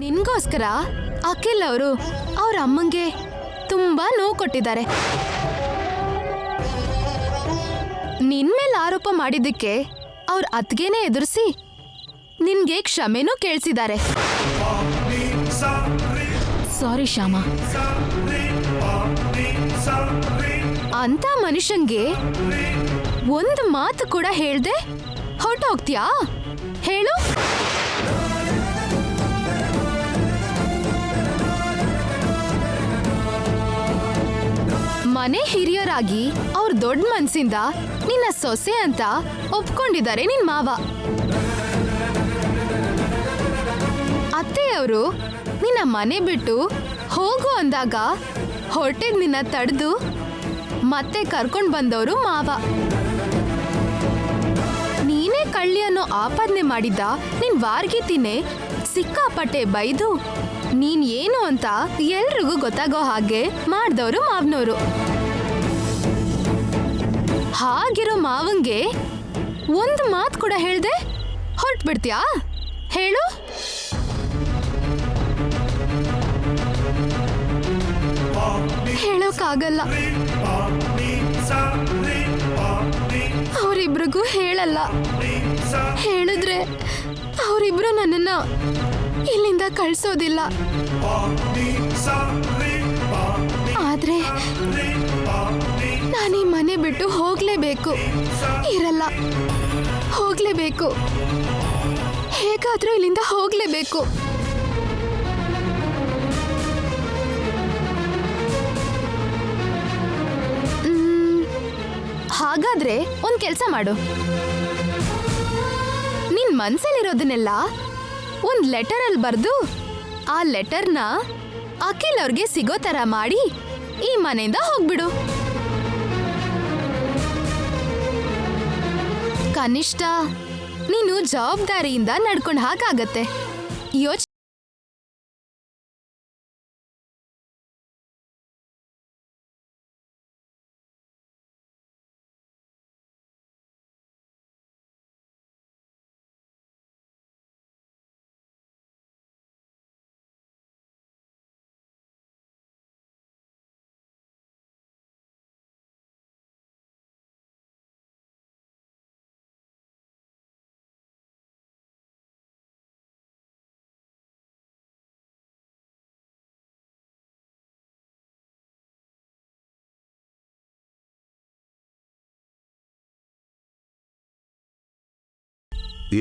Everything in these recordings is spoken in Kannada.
ನಿನ್ಗೋಸ್ಕರ ಅಖಿಲ್ ಅವರು ಅವ್ರ ಅಮ್ಮಂಗೆ ತುಂಬಾ ನೋವು ಕೊಟ್ಟಿದ್ದಾರೆ. ನಿನ್ ಮೇಲೆ ಆರೋಪ ಮಾಡಿದ್ದಕ್ಕೆ ಅವ್ರ ಅತ್ಗೆನೇ ಎದುರಿಸಿ ನಿನ್ಗೆ ಕ್ಷಮೆನೂ ಕೇಳಿಸಿದ್ದಾರೆ. ಸಾರಿ ಶ್ಯಾಮ. ಅಂತ ಮನುಷ್ಯಂಗೆ ಒಂದು ಮಾತು ಕೂಡ ಹೇಳ್ದೆ ಹೊರಟೋಗ್ತೀಯಾ? ಹೇಳು. ಮನೆ ಹಿರಿಯರಾಗಿ ಅವ್ರ ದೊಡ್ಡ ಮನ್ಸಿಂದ ನಿನ್ನ ಸೊಸೆ ಅಂತ ಒಪ್ಕೊಂಡಿದ್ದಾರೆ ನಿನ್ ಮಾವ. ಅತ್ತೆಯವರು ನಿನ್ನ ಮನೆ ಬಿಟ್ಟು ಹೋಗು ಅಂದಾಗ ಹೊರಟಿದ್ ನಿನ್ನ ತಡೆದು ಮತ್ತೆ ಕರ್ಕೊಂಡ್ ಬಂದವರು ಮಾವ. ನೀನೇ ಕಳ್ಳಿ ಅನ್ನೋ ಆಪಾದನೆ ಮಾಡಿದ್ದ ನಿನ್ ವಾರ್ಗಿತಿನೇ ಸಿಕ್ಕಾಪಟ್ಟೆ ಬೈದು ನೀನ್ ಏನು ಅಂತ ಎಲ್ರಿಗೂ ಗೊತ್ತಾಗೋ ಹಾಗೆ ಮಾಡ್ದವರು ಮಾವನವರು. ಹಾಗಿರೋ ಮಾವಂಗೆ ಒಂದು ಮಾತು ಕೂಡ ಹೇಳ್ದೆ ಹೊರಟ್ಬಿಡ್ತೀಯಾ? ಹೇಳು. ಹೇಳೋಕ್ಕಾಗಲ್ಲ. ಅವರಿಬ್ರಿಗೂ ಹೇಳಲ್ಲ. ಹೇಳಿದ್ರೆ ಅವರಿಬ್ರು ನನ್ನನ್ನ ಇಲ್ಲಿಂದ ಕಳ್ಸೋದಿಲ್ಲ. ಆದ್ರೆ ನಾನು ಈ ಮನೆ ಬಿಟ್ಟು ಹೋಗ್ಲೇಬೇಕು. ಇರಲ್ಲ, ಹೋಗ್ಲೇಬೇಕು. ಹೇಗಾದ್ರೂ ಇಲ್ಲಿಂದ ಹೋಗ್ಲೇಬೇಕು. ಹಾಗಾದ್ರೆ ಒಂದ್ ಕೆಲ್ಸ ಮಾಡು. ನಿನ್ ಮನ್ಸಲ್ಲಿರೋದನ್ನೆಲ್ಲ ಒಂದ್ ಲೆಟರ್ ಅಲ್ಲಿ ಬರ್ದು ಆ ಲೆಟರ್ನ ಅಖಿಲ್ ಅವ್ರಿಗೆ ಸಿಗೋ ತರ ಮಾಡಿ ಈ ಮನೆಯಿಂದ ಹೋಗ್ಬಿಡು. ಕನಿಷ್ಠ ನೀನು ಜವಾಬ್ದಾರಿಯಿಂದ ನಡ್ಕೊಂಡ್ ಹಾಗಾಗತ್ತೆ. ಯೋಚನೆ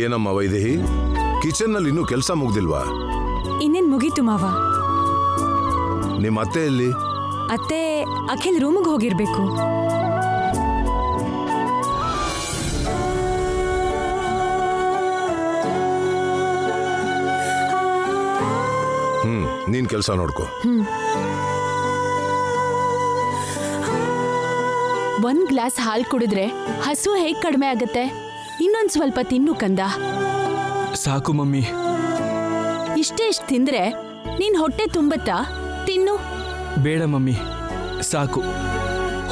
ಏನಮ್ಮ ವೈದೇಹಿ, ಕಿಚನ್ ನಲ್ಲಿ ಇನ್ನೂ ಕೆಲಸ ಮುಗ್ದಿಲ್ವಾ? ಇನ್ನೇನ್ ಮುಗೀತು ಮಾವ. ನಿಮ್ಮ ಅತ್ತೆ ಎಲ್ಲಿ? ಅತ್ತೆ ಅಖಿಲ್ ರೂಮ್ಗೆ ಹೋಗಿರ್ಬೇಕು. ನೀನ್ ಕೆಲಸ ನೋಡ್ಕೋ. ಒಂದ್ ಗ್ಲಾಸ್ ಹಾಲು ಕುಡಿದ್ರೆ ಹಸು ಹೇಗ್ ಕಡಿಮೆ ಆಗತ್ತೆ? ಇನ್ನೊಂದ್ ಸ್ವಲ್ಪ ತಿನ್ನು ಕಂದ. ಸಾಕು ಮಮ್ಮಿ. ಇಷ್ಟೇ ಇಷ್ಟ ತಿಂದ್ರೆ ನೀನ್ ಹೊಟ್ಟೆ ತುಂಬತ್ತಾ? ತಿನ್ನು. ಬೇಡ ಮಮ್ಮಿ, ಸಾಕು.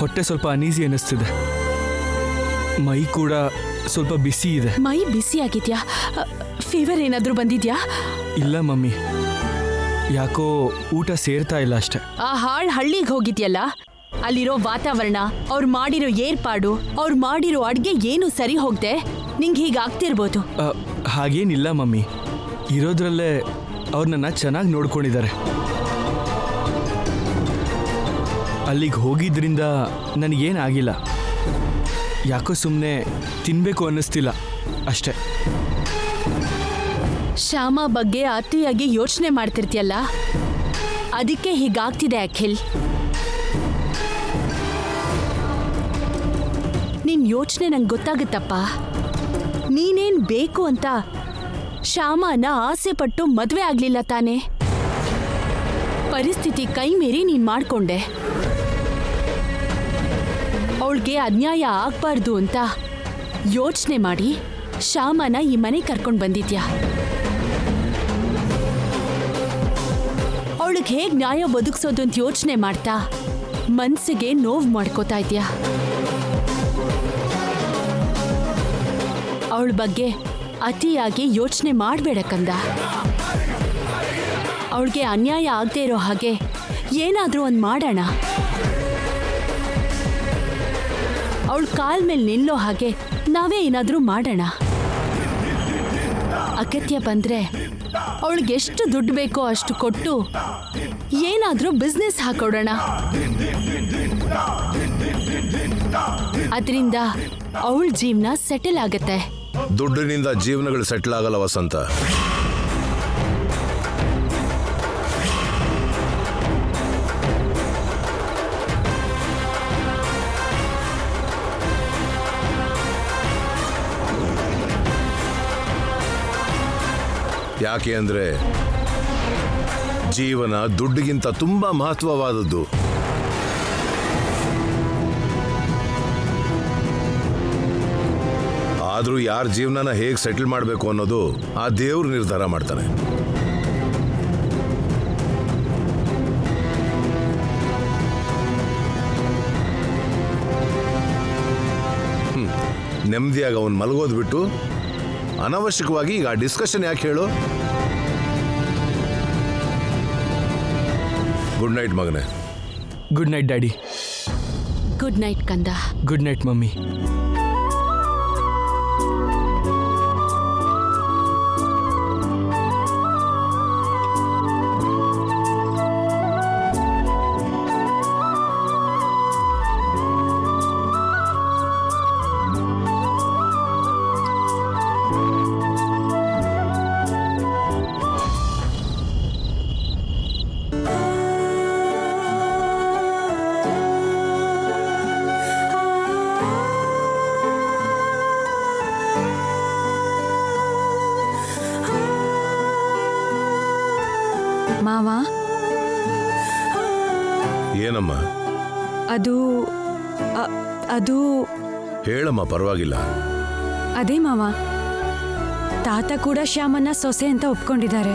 ಹೊಟ್ಟೆ ಸ್ವಲ್ಪ ಅನೀಸಿ ಅನ್ನಿಸ್ತಿದೆ. ಮೈ ಕೂಡ ಸ್ವಲ್ಪ ಬಿಸಿ ಇದೆ. ಮೈ ಬಿಸಿ ಆಗಿದ್ಯಾ? ಫೀವರ್ ಏನಾದ್ರೂ ಬಂದಿದ್ಯಾ? ಇಲ್ಲ ಮಮ್ಮಿ, ಯಾಕೋ ಊಟ ಸೇರ್ತಾ ಇಲ್ಲ ಅಷ್ಟೆ. ಆ ಹಾಳ್ ಹಳ್ಳಿಗೆ ಹೋಗಿದ್ಯಲ್ಲ, ಅಲ್ಲಿರೋ ವಾತಾವರಣ, ಅವ್ರು ಮಾಡಿರೋ ಏರ್ಪಾಡು, ಅವ್ರು ಮಾಡಿರೋ ಅಡ್ಗೆ ಏನು ಸರಿ ಹೋಗ್ದೆ ನಿಂಗೆ ಹೀಗಾಗ್ತಿರ್ಬೋದು. ಹಾಗೇನಿಲ್ಲ ಮಮ್ಮಿ, ಇರೋದ್ರಲ್ಲೇ ಅವ್ರು ನನ್ನ ಚೆನ್ನಾಗಿ ನೋಡ್ಕೊಂಡಿದ್ದಾರೆ. ಅಲ್ಲಿಗೆ ಹೋಗಿದ್ರಿಂದ ನನಗೇನಾಗಿಲ್ಲ. ಯಾಕೋ ಸುಮ್ಮನೆ ತಿನ್ನಬೇಕು ಅನ್ನಿಸ್ತಿಲ್ಲ ಅಷ್ಟೆ. ಶ್ಯಾಮ ಬಗ್ಗೆ ಅತಿಯಾಗಿ ಯೋಚನೆ ಮಾಡ್ತಿರ್ತೀಯಲ್ಲ, ಅದಕ್ಕೆ ಹೀಗಾಗ್ತಿದೆ ಅಖಿಲ್. ನಿನ್ ಯೋಚನೆ ನಂಗೆ ಗೊತ್ತಾಗುತ್ತಪ್ಪ. ನೀನೇನ್ ಬೇಕು ಅಂತ ಶ್ಯಾಮನ ಆಸೆ ಪಟ್ಟು ಮದ್ವೆ ಆಗ್ಲಿಲ್ಲ ತಾನೆ. ಪರಿಸ್ಥಿತಿ ಕೈ ಮೀರಿ ನೀನ್ ಮಾಡ್ಕೊಂಡೆ. ಅವಳಿಗೆ ಅನ್ಯಾಯ ಆಗ್ಬಾರ್ದು ಅಂತ ಯೋಚನೆ ಮಾಡಿ ಶ್ಯಾಮನ ಈ ಮನೆ ಕರ್ಕೊಂಡು ಬಂದಿದ್ಯಾ. ಅವಳಿಗೆ ಹೇಗ್ ನ್ಯಾಯ ಒದಗಿಸೋದು ಅಂತ ಯೋಚನೆ ಮಾಡ್ತಾ ಮನ್ಸಿಗೆ ನೋವು ಮಾಡ್ಕೋತಾ ಇದ್ಯಾ. ಅವಳ ಬಗ್ಗೆ ಅತಿಯಾಗಿ ಯೋಚನೆ ಮಾಡಬೇಡ ಕಂದ. ಅವಳಿಗೆ ಅನ್ಯಾಯ ಆಗದೆ ಇರೋ ಹಾಗೆ ಏನಾದರೂ ಒಂದು ಮಾಡೋಣ. ಅವಳ ಕಾಲ್ ಮೇಲೆ ನಿಲ್ಲೋ ಹಾಗೆ ನಾವೇ ಏನಾದರೂ ಮಾಡೋಣ. ಅಗತ್ಯ ಬಂದ್ರೆ ಅವಳಿಗೆ ಎಷ್ಟು ದುಡ್ಡು ಬೇಕೋ ಅಷ್ಟು ಕೊಟ್ಟು ಏನಾದರೂ ಬಿಸ್ನೆಸ್ ಹಾಕೊಡೋಣ. ಅದರಿಂದ ಅವಳ ಜೀವನ ಸೆಟಲ್ ಆಗತ್ತೆ. ದುಡ್ಡಿನಿಂದ ಜೀವನಗಳು ಸೆಟ್ಲ್ ಆಗಲ್ಲ ವಸಂತ. ಯಾಕೆ ಅಂದ್ರೆ ಜೀವನ ದುಡ್ಡಿಗಿಂತ ತುಂಬಾ ಮಹತ್ವವಾದದ್ದು. ಆದ್ರೂ ಯಾರ ಜೀವನನ ಹೇಗೆ ಸೆಟಲ್ ಮಾಡಬೇಕು ಅನ್ನೋದು ಆ ದೇವ್ರು ನಿರ್ಧಾರ ಮಾಡ್ತಾನೆ. ನೆಮ್ಮದಿಯಾಗಿ ಅವನು ಮಲಗೋದು ಬಿಟ್ಟು ಅನವಶ್ಯಕವಾಗಿ ಈಗ ಡಿಸ್ಕಷನ್ ಯಾಕೆ ಹೇಳು? ಗುಡ್ ನೈಟ್ ಮಗನೇ. Good night daddy. Good night ಕಂದ. Good night mummy. ಮಾವ, ಏನಮ್ಮ? ಅದು ಅದು ಹೇಳಮ್ಮ, ಪರವಾಗಿಲ್ಲ. ಅದೇ ಮಾವ, ತಾತ ಕೂಡ ಶ್ಯಾಮನ್ನ ಸೊಸೆ ಅಂತ ಒಪ್ಕೊಂಡಿದ್ದಾರೆ.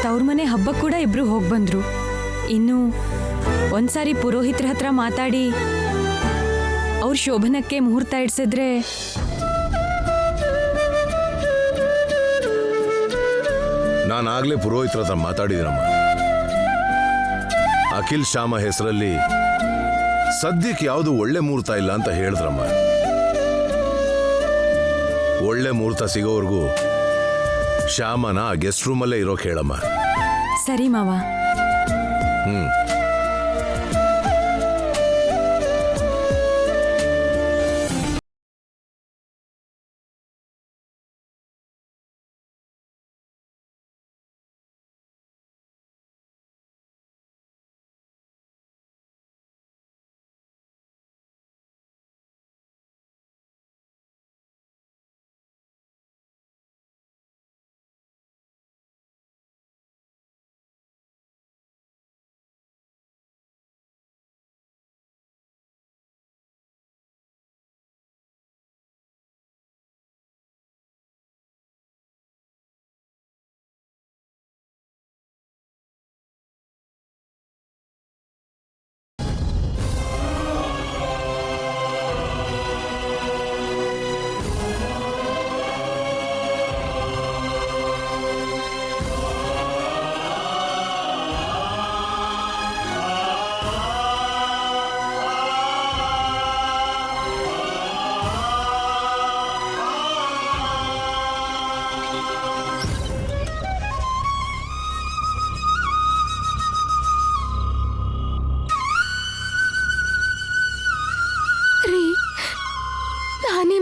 ತವ್ರ ಮನೆ ಹಬ್ಬ ಕೂಡ ಇಬ್ರು ಹೋಗಿ ಬಂದ್ರು. ಇನ್ನು ಒಂದ್ಸಾರಿ ಪುರೋಹಿತರ ಹತ್ರ ಮಾತಾಡಿ ಅವ್ರ ಶೋಭನಕ್ಕೆ ಮುಹೂರ್ತ ಇಡ್ಸಿದ್ರೆ ನಾನಾಗ್ಲೇ ಪುರೋಹಿತರ ಹತ್ರ ಮಾತಾಡಿದ್ದೀನಮ್ಮ. ಅಖಿಲ್ ಶ್ಯಾಮ ಹೆಸರಲ್ಲಿ ಸದ್ಯಕ್ಕೆ ಯಾವುದು ಒಳ್ಳೆ ಮುಹೂರ್ತ ಇಲ್ಲ ಅಂತ ಹೇಳಿದ್ರಮ್ಮ. ಒಳ್ಳೆ ಮುಹೂರ್ತ ಸಿಗೋವರೆಗೂ ಶ್ಯಾಮನ ಆ ಗೆಸ್ಟ್ ರೂಮಲ್ಲೇ ಇರೋಕೆ ಹೇಳಮ್ಮ. ಸರಿ ಮಾವ.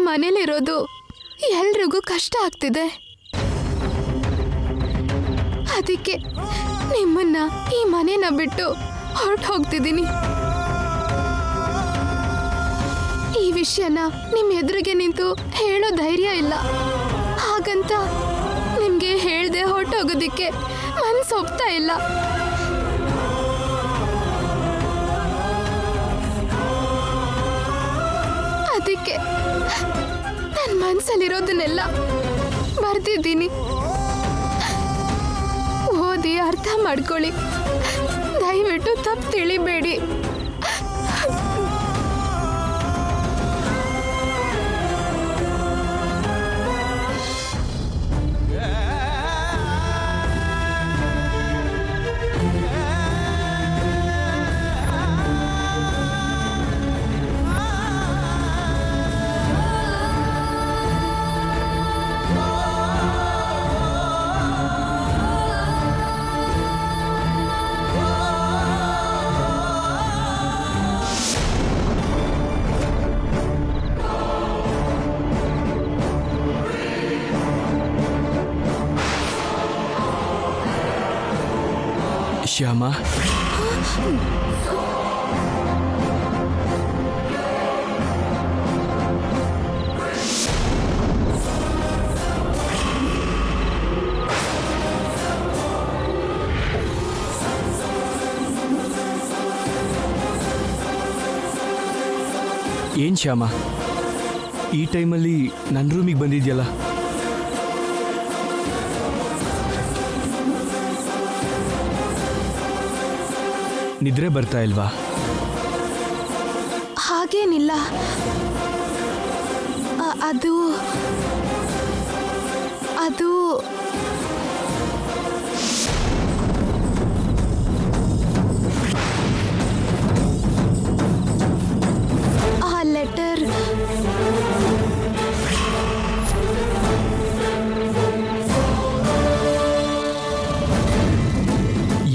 ಮನೇಲಿರೋದು ಎಲ್ರಿಗೂ ಕಷ್ಟ ಆಗ್ತಿದೆ. ಅದಕ್ಕೆ ನಿಮ್ಮನ್ನ ಈ ಮನೇನ ಬಿಟ್ಟು ಹೊರಟು ಹೋಗ್ತಿದ್ದೀನಿ. ಈ ವಿಷಯನ ನಿಮ್ ಎದುರಿಗೆ ನಿಂತು ಹೇಳೋ ಧೈರ್ಯ ಇಲ್ಲ. ಹಾಗಂತ ನಿಮ್ಗೆ ಹೇಳ್ದೆ ಹೊರಟೋಗೋದಿಕ್ಕೆ ಮನ್ಸೊಪ್ತಾ ಇಲ್ಲ. ಅದಕ್ಕೆ ನನ್ನ ಮನ್ಸಲ್ಲಿರೋದನ್ನೆಲ್ಲ ಬರ್ದಿದ್ದೀನಿ. ಓದಿ ಅರ್ಥ ಮಾಡ್ಕೊಳ್ಳಿ. ದಯವಿಟ್ಟು ತಪ್ಪು ತಿಳಿಬೇಡಿ. ಶ್ಯಾಮ, ಏನ್ ಶ್ಯಾಮ, ಈ ಟೈಮಲ್ಲಿ ನನ್ನ ರೂಮಿಗೆ ಬಂದಿದ್ಯಲ್ಲ? ನಿದ್ರೆ ಬರ್ತಾ ಇಲ್ವಾ? ಹಾಗೇನಿಲ್ಲ. ಅದು ಅದು ಆ ಲೆಟರ್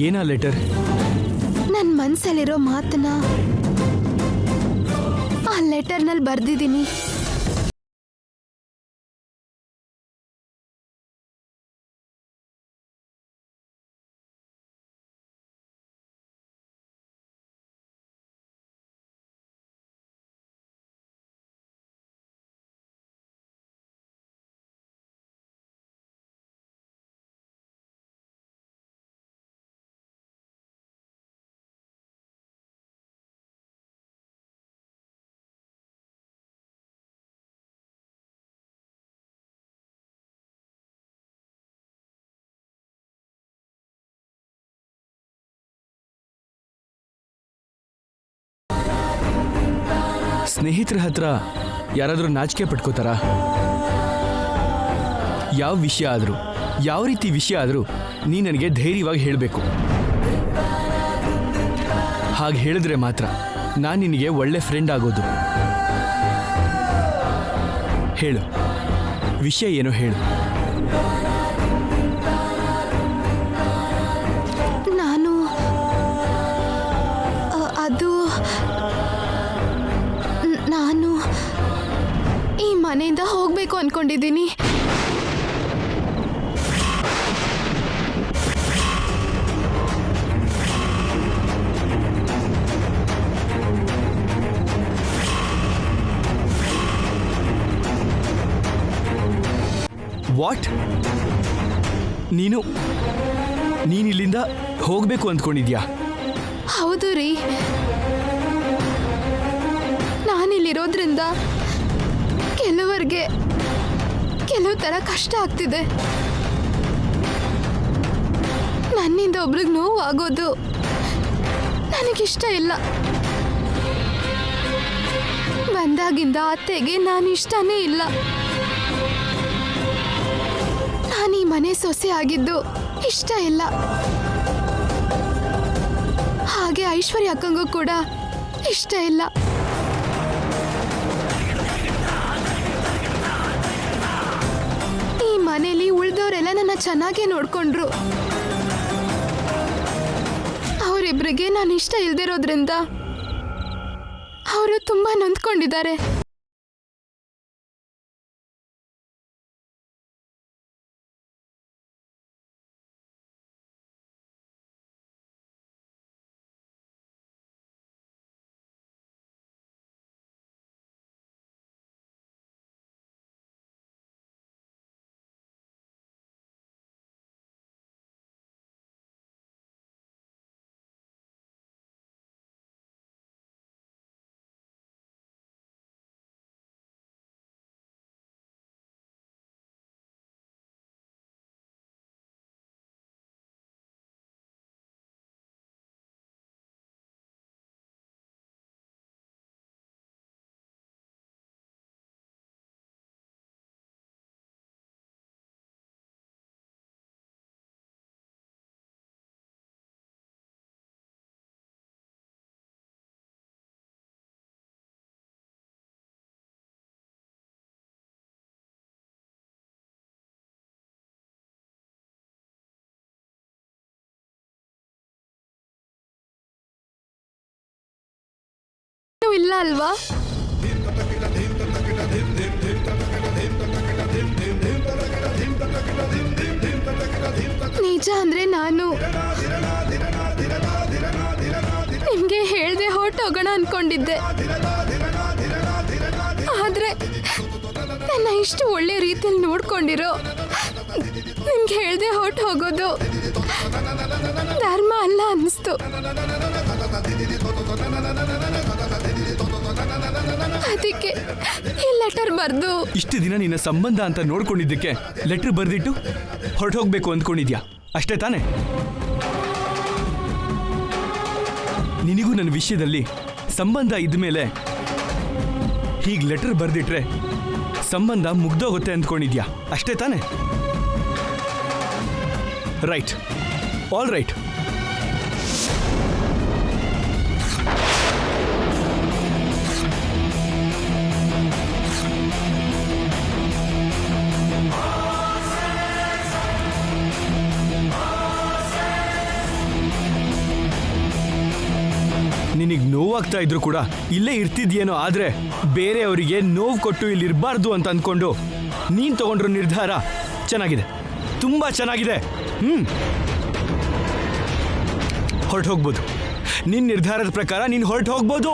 ಏನಾ ಲೆಟರ್? ನನ್ನ ಮನ್ಸಲ್ಲಿರೋ ಮಾತನ್ನ ಆ ಲೆಟರ್ನಲ್ಲಿ ಬರ್ದಿದ್ದೀನಿ. ಸ್ನೇಹಿತರ ಹತ್ರ ಯಾರಾದರೂ ನಾಚಿಕೆ ಪಟ್ಕೋತಾರಾ? ಯಾವ ವಿಷಯ ಆದರೂ, ಯಾವ ರೀತಿ ವಿಷಯ ಆದರೂ ನೀ ನನಗೆ ಧೈರ್ಯವಾಗಿ ಹೇಳಬೇಕು. ಹಾಗೆ ಹೇಳಿದ್ರೆ ಮಾತ್ರ ನಾನು ನಿನಗೆ ಒಳ್ಳೆ ಫ್ರೆಂಡ್ ಆಗೋದು. ಹೇಳು, ವಿಷಯ ಏನೋ ಹೇಳು. ನಾನು ಅದು ನಾನು ಈ ಮನೆಯಿಂದ ಹೋಗ್ಬೇಕು ಅನ್ಕೊಂಡಿದ್ದೀನಿ. ವಾಟ್? ನೀನಿಲ್ಲಿಂದ ಹೋಗ್ಬೇಕು ಅಂದ್ಕೊಂಡಿದ್ಯಾ? ಹೌದು ರೀ, ನಾನಿಲ್ಲಿರೋದ್ರಿಂದ ಕೆಲವರಿಗೆ ಕೆಲವು ಥರ ಕಷ್ಟ ಆಗ್ತಿದೆ. ನನ್ನಿಂದ ಒಬ್ರಿಗೆ ನೋವು ಆಗೋದು ನನಗಿಷ್ಟ ಇಲ್ಲ. ಬಂದಾಗಿಂದ ಅತ್ತೆಗೆ ನಾನು ಇಷ್ಟನೇ ಇಲ್ಲ. ನಾನು ಈ ಮನೆ ಸೊಸೆ ಆಗಿದ್ದು ಇಷ್ಟ ಇಲ್ಲ. ಹಾಗೆ ಐಶ್ವರ್ಯ ಅಕ್ಕಂಗೂ ಕೂಡ ಇಷ್ಟ ಇಲ್ಲ. ಈ ಮನೇಲಿ ಉಳಿದವರೆಲ್ಲ ನನ್ನ ಚೆನ್ನಾಗೇ ನೋಡ್ಕೊಂಡ್ರು. ಅವರಿಬ್ಬರಿಗೆ ನಾನು ಇಷ್ಟ ಇಲ್ದಿರೋದ್ರಿಂದ ಅವರು ತುಂಬಾ ನೊಂದ್ಕೊಂಡಿದ್ದಾರೆ. ಇಲ್ಲ ಅಲ್ವಾ? ನಿಜ ಅಂದ್ರೆ ನಾನು ನಿನ್ಗೆ ಹೇಳ್ದೆ ಹೊರಟೋಗೋಣ ಅನ್ಕೊಂಡಿದ್ದೆ. ಆದ್ರೆ ನನ್ನ ಇಷ್ಟು ಒಳ್ಳೆ ರೀತಿಯಲ್ಲಿ ನೋಡ್ಕೊಂಡಿರೋ ನಿನ್ಗೆ ಹೇಳ್ದೆ ಹೊರಟು ಹೋಗೋದು ಧರ್ಮ ಅಲ್ಲ ಅನ್ನಿಸ್ತು. ಅದಕ್ಕೆ ಈ ಲೆಟರ್ ಬರ್ದು. ಇಷ್ಟು ದಿನ ನಿನ್ನ ಸಂಬಂಧ ಅಂತ ನೋಡ್ಕೊಂಡಿದ್ದಕ್ಕೆ ಲೆಟರ್ ಬರ್ದಿಟ್ಟು ಹೊರಟೋಗ್ಬೇಕು ಅಂದ್ಕೊಂಡಿದ್ಯಾ ಅಷ್ಟೇ ತಾನೆ? ನಿನಗೂ ನನ್ನ ವಿಷಯದಲ್ಲಿ ಸಂಬಂಧ ಇದ್ಮೇಲೆ ಹೀಗೆ ಲೆಟರ್ ಬರ್ದಿಟ್ರೆ ಸಂಬಂಧ ಮುಗ್ದೋಗುತ್ತೆ ಅಂದ್ಕೊಂಡಿದ್ಯಾ ಅಷ್ಟೇ ತಾನೆ? Right, all right. ನಿನಗೆ ನೋವಾಗ್ತಾ ಇದ್ರು ಕೂಡ ಇಲ್ಲೇ ಇರ್ತಿದ್ಯೇನೋ, ಆದ್ರೆ ಬೇರೆಯವರಿಗೆ ನೋವು ಕೊಟ್ಟು ಇಲ್ಲಿ ಇರಬಾರ್ದು ಅಂತ ಅಂದ್ಕೊಂಡು ನೀನ್ ತಗೊಂಡ್ರೋ ನಿರ್ಧಾರ ಚೆನ್ನಾಗಿದೆ, ತುಂಬಾ ಚೆನ್ನಾಗಿದೆ. ಹೊರಟು ಹೋಗ್ಬೋದು. ನಿನ್ನ ನಿರ್ಧಾರದ ಪ್ರಕಾರ ನೀನು ಹೊರಟು ಹೋಗ್ಬೋದು,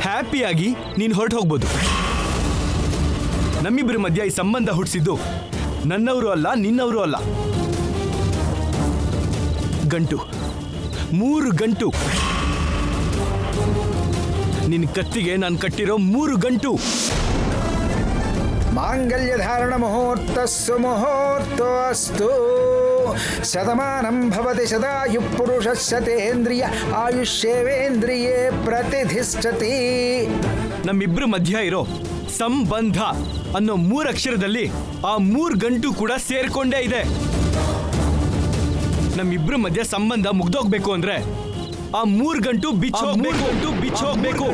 ಹ್ಯಾಪಿಯಾಗಿ ನೀನು ಹೊರಟು ಹೋಗ್ಬೋದು. ನಮ್ಮಿಬ್ಬರ ಮಧ್ಯ ಈ ಸಂಬಂಧ ಹುಟ್ಟಿಸಿದ್ದು ನನ್ನವರು ಅಲ್ಲ, ನಿನ್ನವರು ಅಲ್ಲ. ಗಂಟು, 3 ಗಂಟು. ನಿನ್ನ ಕತ್ತಿಗೆ ನಾನು ಕಟ್ಟಿರೋ 3 ಗಂಟು. ಮಾಂಗಲ್ಯ ಧಾರಣ ಮುಹೂರ್ತಸ್ಸು ಮುಹೂರ್ತೋಸ್ತು. ಶತಮಾನಂ ಭವತಿ ಶತಾಯು ಪುರುಷಸ್ಯ ತೇಂದ್ರಿಯ ಆಯುಷ್ಯೇವೇಂದ್ರಿಯೇ ಪ್ರತಿಷ್ಠತಿ. ನಮ್ಮಿಬ್ರ ಮಧ್ಯ ಇರೋ ಸಂಬಂಧ ಅನ್ನೋ 3 ಅಕ್ಷರದಲ್ಲಿ ಆ 3 ಗಂಟು ಕೂಡ ಸೇರ್ಕೊಂಡೇ ಇದೆ. ನಮ್ಮಿಬ್ರ ಮಧ್ಯ ಸಂಬಂಧ ಮುಗ್ದೋಗ್ಬೇಕು ಅಂದ್ರೆ ಆ 3 ಗಂಟು ಬಿಚ್ಚೋಗ್ಬೇಕು.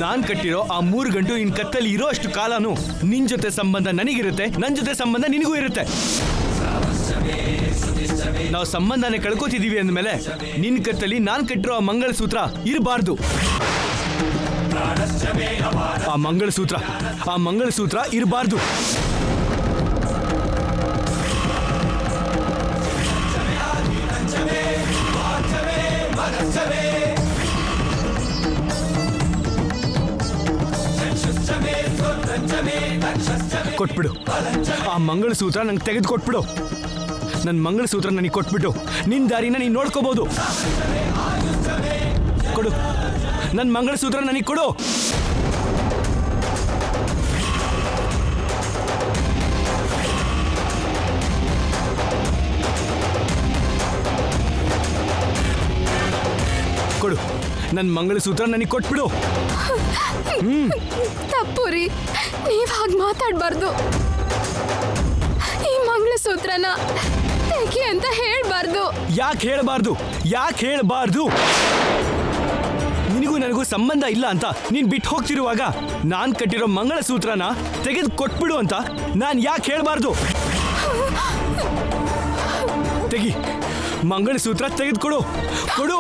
ನಾನ್ ಕಟ್ಟಿರೋ ಆ 3 ಗಂಟು ನಿನ್ ಕತ್ತಲ್ಲಿ ಇರೋ ಅಷ್ಟು ಕಾಲನು ನಿನ್ ಜೊತೆ ಸಂಬಂಧ ನನಗಿರುತ್ತೆ, ನನ್ ಜೊತೆ ಸಂಬಂಧ ನಿನಗೂ ಇರುತ್ತೆ. ನಾವು ಸಂಬಂಧನೇ ಕಳ್ಕೊತಿದೀವಿ ಅಂದ್ಮೇಲೆ ನಿನ್ ಕತ್ತಲ್ಲಿ ನಾನ್ ಕಟ್ಟಿರೋ ಆ ಮಂಗಳಸೂತ್ರ ಇರಬಾರ್ದು. ಆ ಮಂಗಳಸೂತ್ರ ಇರಬಾರ್ದು. ಕೊಟ್ಬಿಡು ಆ ಮಂಗಳಸೂತ್ರ ನಂಗೆ ತೆಗೆದು ಕೊಟ್ಬಿಡು. ನನ್ನ ಮಂಗಳಸೂತ್ರ ನನಗೆ ಕೊಟ್ಬಿಟ್ಟು ನಿನ್ ದಾರಿನ ನೀನ್ ನೋಡ್ಕೋಬಹುದು. ಕೊಡು, ನನ್ನ ಮಂಗಳಸೂತ್ರ ನನಗೆ ಕೊಡು. ಕೊಡು, ನನ್ನ ಮಂಗಳಸೂತ್ರ ನನಗೆ ಕೊಟ್ಬಿಡು. ತಪ್ಪು ರೀ, ನೀವ್ ಹಾಗೆ ಮಾತಾಡ್ಬಾರ್ದು. ಈ ಮಂಗಳಸೂತ್ರನ ತೆಗಿ ಅಂತ ಹೇಳ್ಬಾರ್ದು. ಯಾಕೆ ಹೇಳ್ಬಾರ್ದು? ನಿನಗೂ ನನಗೂ ಸಂಬಂಧ ಇಲ್ಲ ಅಂತ ನೀನ್ ಬಿಟ್ಟು ಹೋಗ್ತಿರುವಾಗ ನಾನ್ ಕಟ್ಟಿರೋ ಮಂಗಳಸೂತ್ರನ ತೆಗೆದು ಕೊಟ್ಬಿಡು ಅಂತ ನಾನ್ ಯಾಕೆ ಹೇಳ್ಬಾರ್ದು? ತೆಗಿ, ಮಂಗಳಸೂತ್ರ ತೆಗೆದುಕೊಡು. ಕೊಡು.